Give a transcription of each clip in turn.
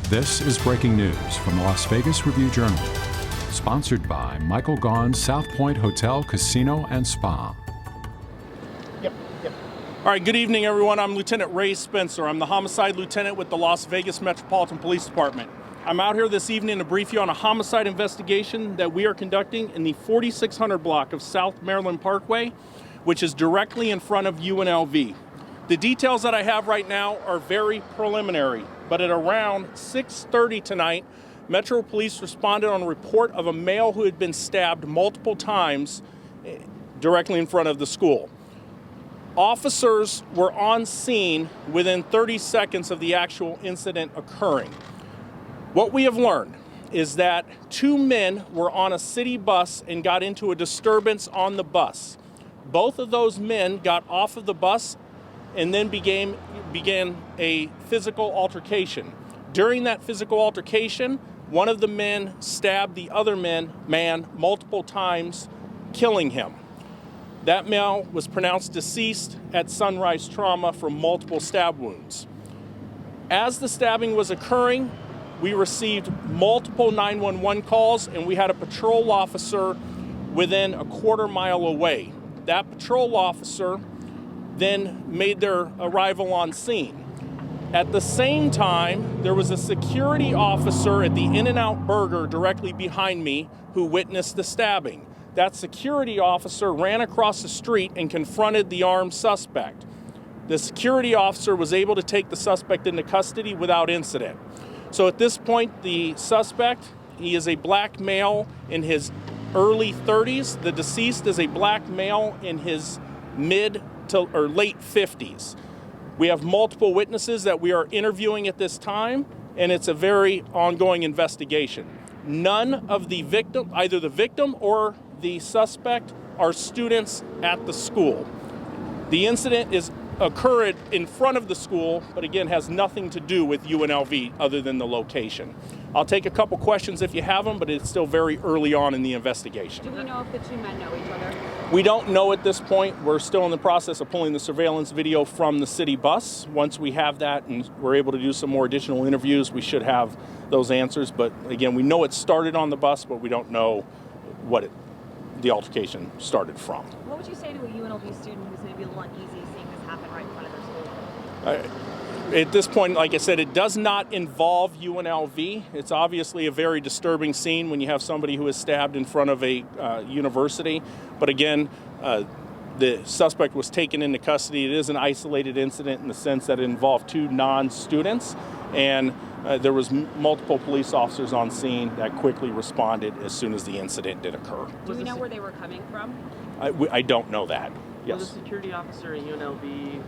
This is breaking news from the Las Vegas Review-Journal, sponsored by Michael Gaughan's South Point Hotel, Casino, and Spa. All right, good evening, everyone. I'm Lieutenant Ray Spencer. I'm the homicide lieutenant with the Las Vegas Metropolitan Police Department. I'm out here this evening to brief you on a homicide investigation that we are conducting in the 4600 block of South Maryland Parkway, which is directly in front of UNLV. The details that I have right now are very preliminary, but at around 6:30 tonight, Metro Police responded on a report of a male who had been stabbed multiple times directly in front of the school. Officers were on scene within 30 seconds of the actual incident occurring. What we have learned is that two men were on a city bus and got into a disturbance on the bus. Both of those men got off of the bus and then began a physical altercation. During that physical altercation, one of the men stabbed the other man multiple times, killing him. That male was pronounced deceased at Sunrise Trauma from multiple stab wounds. As the stabbing was occurring, we received multiple 911 calls, and we had a patrol officer within a quarter mile away. That patrol officer then made their arrival on scene. At the same time, there was a security officer at the In-N-Out Burger directly behind me who witnessed the stabbing. That security officer ran across the street and confronted the armed suspect. The security officer was able to take the suspect into custody without incident. So at this point, the suspect, he is a black male in his early 30s. The deceased is a black male in his mid to or late 50s. We have multiple witnesses that we are interviewing at this time, and it's a very ongoing investigation. None of the victim, either the victim or the suspect, are students at the school. The incident occurred in front of the school, but again has nothing to do with UNLV other than the location. I'll take a couple questions if you have them, but it's still very early on in the investigation. Do we know if the two men know each other? We don't know at this point. We're still in the process of pulling the surveillance video from the city bus. Once we have that and we're able to do some more additional interviews, we should have those answers. But again, we know it started on the bus, but we don't know what the altercation started from. What would you say to a UNLV student who's maybe a little uneasy seeing this happen right in front of their school? At this point, like I said, it does not involve UNLV. It's obviously a very disturbing scene when you have somebody who is stabbed in front of a university. But again, the suspect was taken into custody. It is an isolated incident in the sense that it involved two non-students, and there was multiple police officers on scene that quickly responded as soon as the incident did occur. Do we know where they were coming from? I don't know that. Yes. Was the security officer a UNLV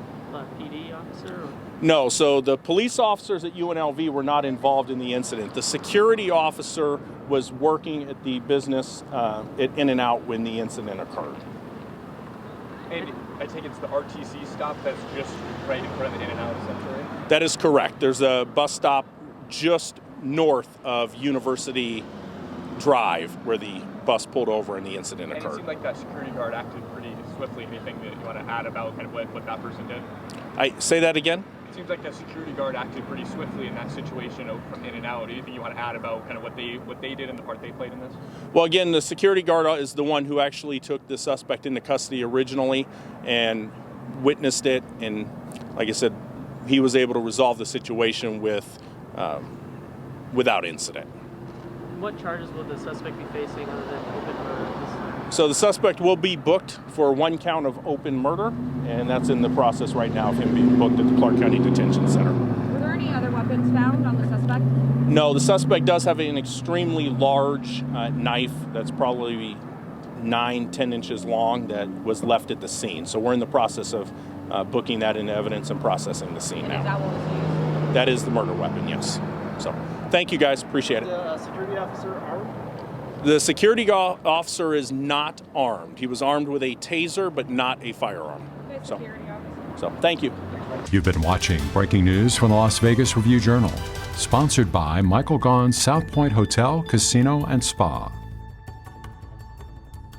PD officer? Or? No, so the police officers at UNLV were not involved in the incident. The security officer was working at the business at In-N-Out when the incident occurred. And I take it's the RTC stop that's just right in front of the In-N-Out essentially? That is correct. There's a bus stop just north of University Drive where the bus pulled over and the incident occurred. And it seemed like that security guard acted pretty swiftly. Anything that you want to add about kind of what that person did? Say that again? It seems like that security guard acted pretty swiftly in that situation from In-N-Out. Anything you want to add about kind of what they did and the part they played in this? Well, again, the security guard is the one who actually took the suspect into custody originally and witnessed it. And like I said, he was able to resolve the situation without incident. What charges will the suspect be facing other than open murder? So the suspect will be booked for one count of open murder, and that's in the process right now of him being booked at the Clark County Detention Center. Were there any other weapons found on the suspect? No, the suspect does have an extremely large knife that's probably 9-10 inches long that was left at the scene. So we're in the process of booking that into evidence and processing the scene now. Is that what was used? That is the murder weapon, yes. So thank you guys, appreciate it. The security officer armed? The security officer is not armed. He was armed with a taser, but not a firearm. So thank you. You've been watching breaking news from the Las Vegas Review-Journal, sponsored by Michael Gaughan's South Point Hotel, Casino, and Spa.